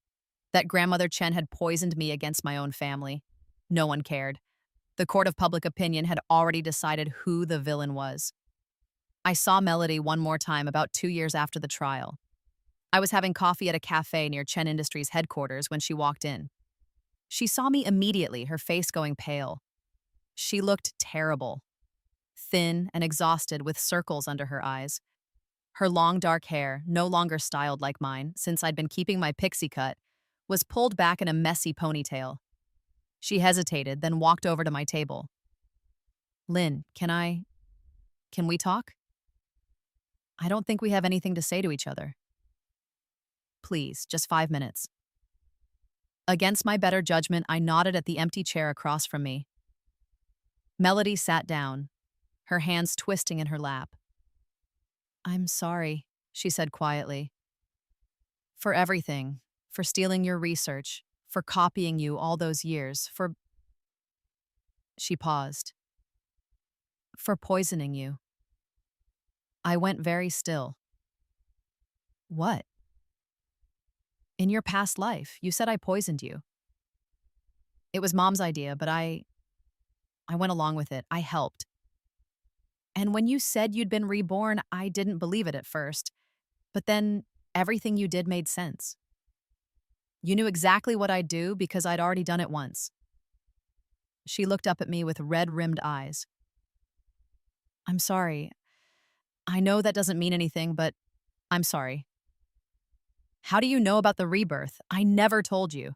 that Grandmother Chen had poisoned me against my own family. No one cared. The court of public opinion had already decided who the villain was. I saw Melody one more time about 2 years after the trial. I was having coffee at a cafe near Chen Industries headquarters when she walked in. She saw me immediately, her face going pale. She looked terrible, thin and exhausted with circles under her eyes. Her long dark hair, no longer styled like mine since I'd been keeping my pixie cut, was pulled back in a messy ponytail. She hesitated, then walked over to my table. "Lynn, can we talk? I don't think we have anything to say to each other. Please, just 5 minutes." Against my better judgment, I nodded at the empty chair across from me. Melody sat down, her hands twisting in her lap. "I'm sorry," she said quietly. "For everything, for stealing your research, for copying you all those years, for—" She paused. "For poisoning you." I went very still. "What?" "In your past life, you said I poisoned you. It was Mom's idea, but I went along with it. I helped. And when you said you'd been reborn, I didn't believe it at first. But then everything you did made sense. You knew exactly what I'd do because I'd already done it once." She looked up at me with red-rimmed eyes. "I'm sorry. I know that doesn't mean anything, but I'm sorry. How do you know about the rebirth? I never told you."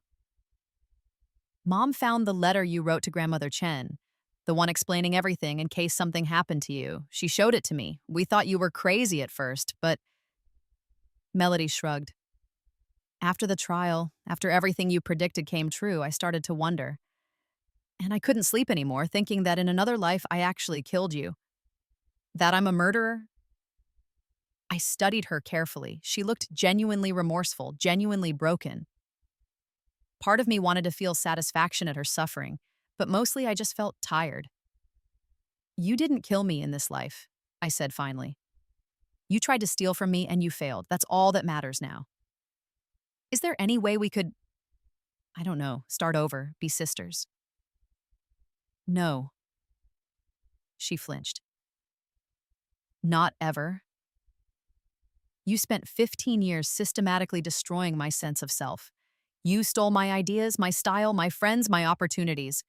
"Mom found the letter you wrote to Grandmother Chen, the one explaining everything in case something happened to you. She showed it to me. We thought you were crazy at first, but—" Melody shrugged. "After the trial, after everything you predicted came true, I started to wonder. And I couldn't sleep anymore, thinking that in another life I actually killed you. That I'm a murderer." I studied her carefully. She looked genuinely remorseful, genuinely broken. Part of me wanted to feel satisfaction at her suffering, but mostly I just felt tired. "You didn't kill me in this life," I said finally. "You tried to steal from me and you failed. That's all that matters now. Is there any way we could, I don't know, start over, be sisters?" "No." She flinched. "Not ever? You spent 15 years systematically destroying my sense of self. You stole my ideas, my style, my friends, my opportunities.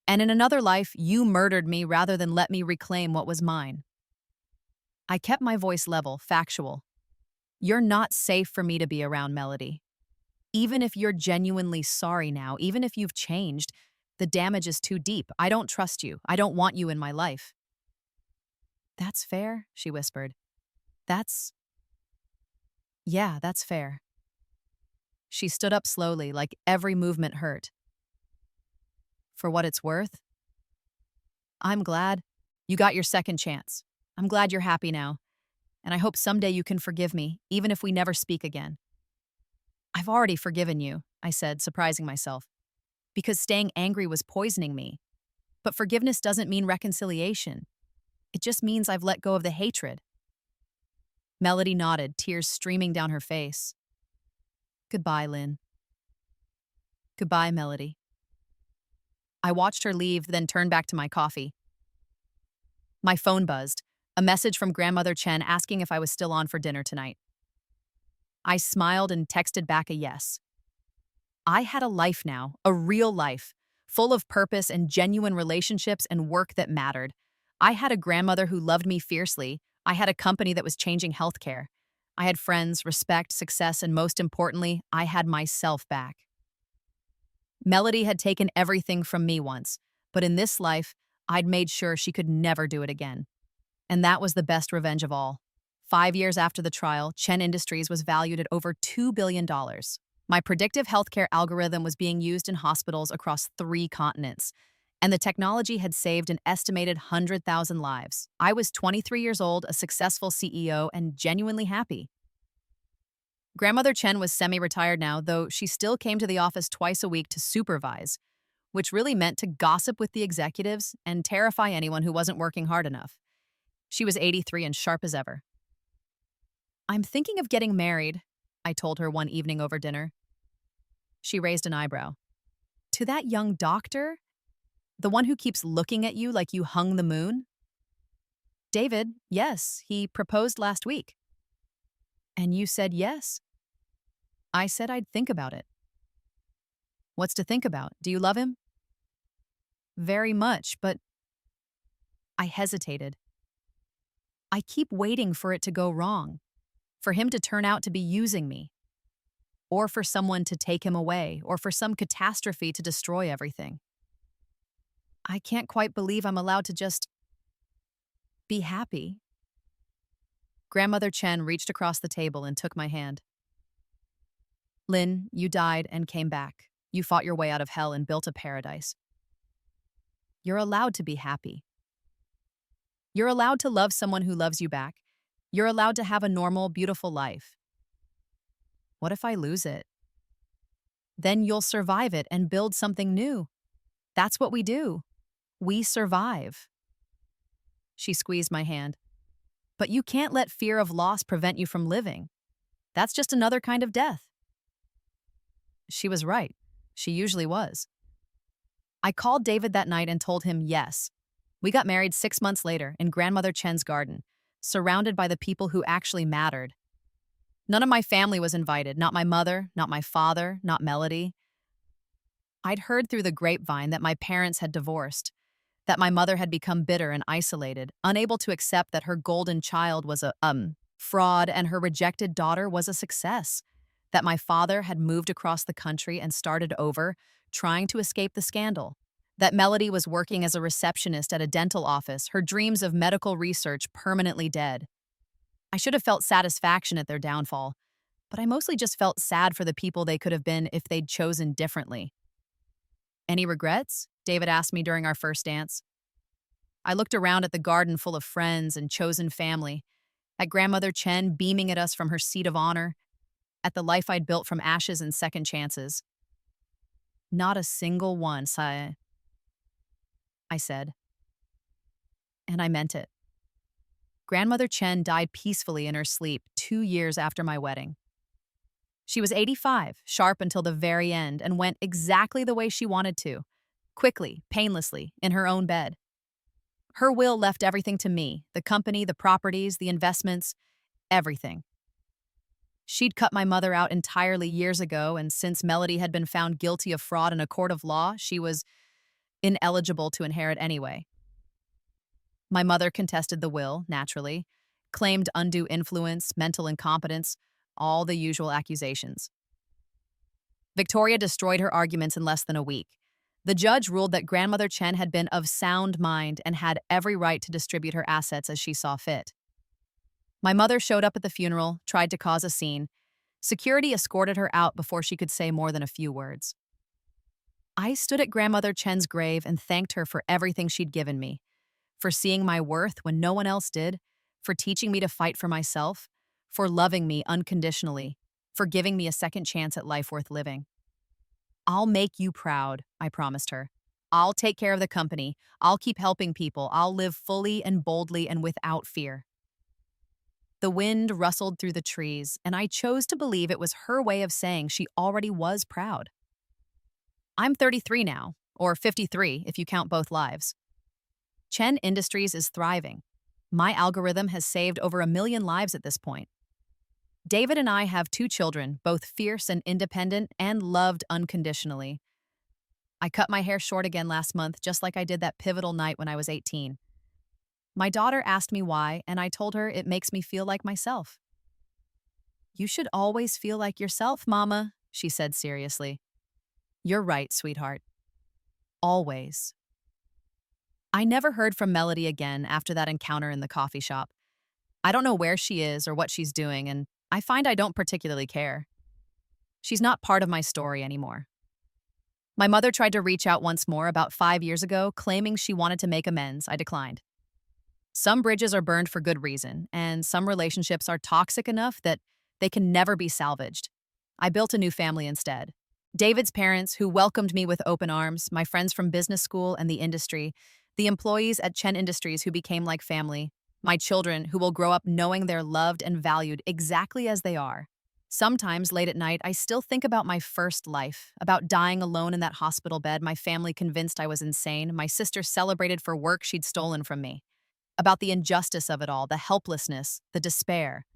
And in another life, you murdered me rather than let me reclaim what was mine." I kept my voice level, factual. "You're not safe for me to be around, Melody. Even if you're genuinely sorry now, even if you've changed, the damage is too deep. I don't trust you. I don't want you in my life." "That's fair," she whispered. Yeah, that's fair." She stood up slowly, like every movement hurt. "For what it's worth, I'm glad you got your second chance. I'm glad you're happy now. And I hope someday you can forgive me, even if we never speak again." "I've already forgiven you," I said, surprising myself, "because staying angry was poisoning me. But forgiveness doesn't mean reconciliation. It just means I've let go of the hatred." Melody nodded, tears streaming down her face. "Goodbye, Lynn." "Goodbye, Melody." I watched her leave, then turned back to my coffee. My phone buzzed, a message from Grandmother Chen asking if I was still on for dinner tonight. I smiled and texted back a yes. I had a life now, a real life, full of purpose and genuine relationships and work that mattered. I had a grandmother who loved me fiercely. I had a company that was changing healthcare. I had friends, respect, success, and most importantly, I had myself back. Melody had taken everything from me once, but in this life, I'd made sure she could never do it again. And that was the best revenge of all. 5 years after the trial, Chen Industries was valued at over $2 billion. My predictive healthcare algorithm was being used in hospitals across 3 continents, and the technology had saved an estimated 100,000 lives. I was 23 years old, a successful CEO, and genuinely happy. Grandmother Chen was semi-retired now, though she still came to the office twice a week to supervise, which really meant to gossip with the executives and terrify anyone who wasn't working hard enough. She was 83 and sharp as ever. "I'm thinking of getting married," I told her one evening over dinner. She raised an eyebrow. "To that young doctor? The one who keeps looking at you like you hung the moon?" "David, yes, he proposed last week." "And you said yes?" "I said I'd think about it." "What's to think about? Do you love him?" "Very much, but—" I hesitated. "I keep waiting for it to go wrong, for him to turn out to be using me, or for someone to take him away, or for some catastrophe to destroy everything. I can't quite believe I'm allowed to just be happy." Grandmother Chen reached across the table and took my hand. "Lynn, you died and came back. You fought your way out of hell and built a paradise. You're allowed to be happy. You're allowed to love someone who loves you back. You're allowed to have a normal, beautiful life. What if I lose it? Then you'll survive it and build something new. That's what we do. We survive." She squeezed my hand. "But you can't let fear of loss prevent you from living. That's just another kind of death." She was right. She usually was. I called David that night and told him yes. We got married 6 months later in Grandmother Chen's garden, surrounded by the people who actually mattered. None of my family was invited, not my mother, not my father, not Melody. I'd heard through the grapevine that my parents had divorced, that my mother had become bitter and isolated, unable to accept that her golden child was a fraud and her rejected daughter was a success, that my father had moved across the country and started over, trying to escape the scandal, that Melody was working as a receptionist at a dental office, her dreams of medical research permanently dead. I should have felt satisfaction at their downfall, but I mostly just felt sad for the people they could have been if they'd chosen differently. "Any regrets?" David asked me during our first dance. I looked around at the garden full of friends and chosen family, at Grandmother Chen beaming at us from her seat of honor, at the life I'd built from ashes and second chances. "Not a single one, I said. And I meant it. Grandmother Chen died peacefully in her sleep 2 years after my wedding. She was 85, sharp until the very end, and went exactly the way she wanted to, quickly, painlessly, in her own bed. Her will left everything to me, the company, the properties, the investments, everything. She'd cut my mother out entirely years ago, and since Melody had been found guilty of fraud in a court of law, she was ineligible to inherit anyway. My mother contested the will, naturally, claimed undue influence, mental incompetence, all the usual accusations. Victoria destroyed her arguments in less than a week. The judge ruled that Grandmother Chen had been of sound mind and had every right to distribute her assets as she saw fit. My mother showed up at the funeral, tried to cause a scene. Security escorted her out before she could say more than a few words. I stood at Grandmother Chen's grave and thanked her for everything she'd given me, for seeing my worth when no one else did, for teaching me to fight for myself, for loving me unconditionally, for giving me a second chance at life worth living. "I'll make you proud," I promised her. "I'll take care of the company. I'll keep helping people. I'll live fully and boldly and without fear." The wind rustled through the trees, and I chose to believe it was her way of saying she already was proud. I'm 33 now, or 53 if you count both lives. Chen Industries is thriving. My algorithm has saved over 1 million lives at this point. David and I have 2 children, both fierce and independent and loved unconditionally. I cut my hair short again last month, just like I did that pivotal night when I was 18. My daughter asked me why, and I told her it makes me feel like myself. "You should always feel like yourself, Mama," she said seriously. "You're right, sweetheart. Always." I never heard from Melody again after that encounter in the coffee shop. I don't know where she is or what she's doing, and I find I don't particularly care. She's not part of my story anymore. My mother tried to reach out once more about 5 years ago, claiming she wanted to make amends. I declined. Some bridges are burned for good reason, and some relationships are toxic enough that they can never be salvaged. I built a new family instead. David's parents, who welcomed me with open arms, my friends from business school and the industry, the employees at Chen Industries who became like family, my children who will grow up knowing they're loved and valued exactly as they are. Sometimes late at night, I still think about my first life, about dying alone in that hospital bed, my family convinced I was insane, my sister celebrated for work she'd stolen from me, about the injustice of it all, the helplessness, the despair.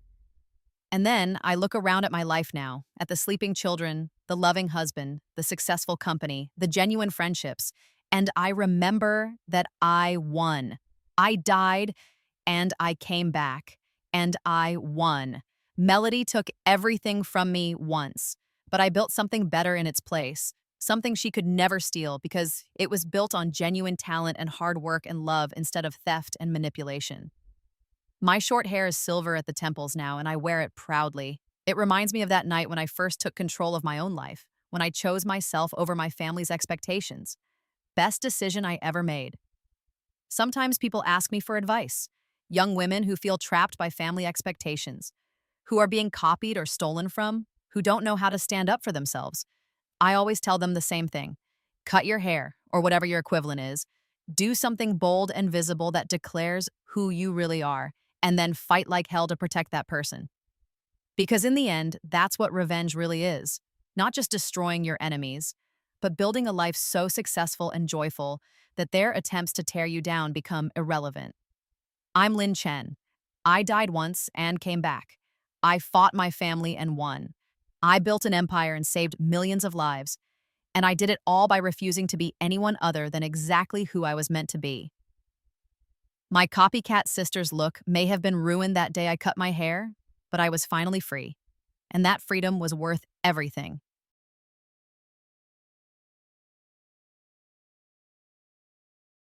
And then I look around at my life now, at the sleeping children, the loving husband, the successful company, the genuine friendships, and I remember that I won. I died, and I came back, and I won. Melody took everything from me once, but I built something better in its place, something she could never steal because it was built on genuine talent and hard work and love instead of theft and manipulation. My short hair is silver at the temples now, and I wear it proudly. It reminds me of that night when I first took control of my own life, when I chose myself over my family's expectations. Best decision I ever made. Sometimes people ask me for advice. Young women who feel trapped by family expectations, who are being copied or stolen from, who don't know how to stand up for themselves. I always tell them the same thing. Cut your hair, or whatever your equivalent is. Do something bold and visible that declares who you really are, and then fight like hell to protect that person. Because in the end, that's what revenge really is. Not just destroying your enemies, but building a life so successful and joyful that their attempts to tear you down become irrelevant. I'm Lin Chen. I died once and came back. I fought my family and won. I built an empire and saved millions of lives. And I did it all by refusing to be anyone other than exactly who I was meant to be. My copycat sister's look may have been ruined that day I cut my hair, but I was finally free. And that freedom was worth everything.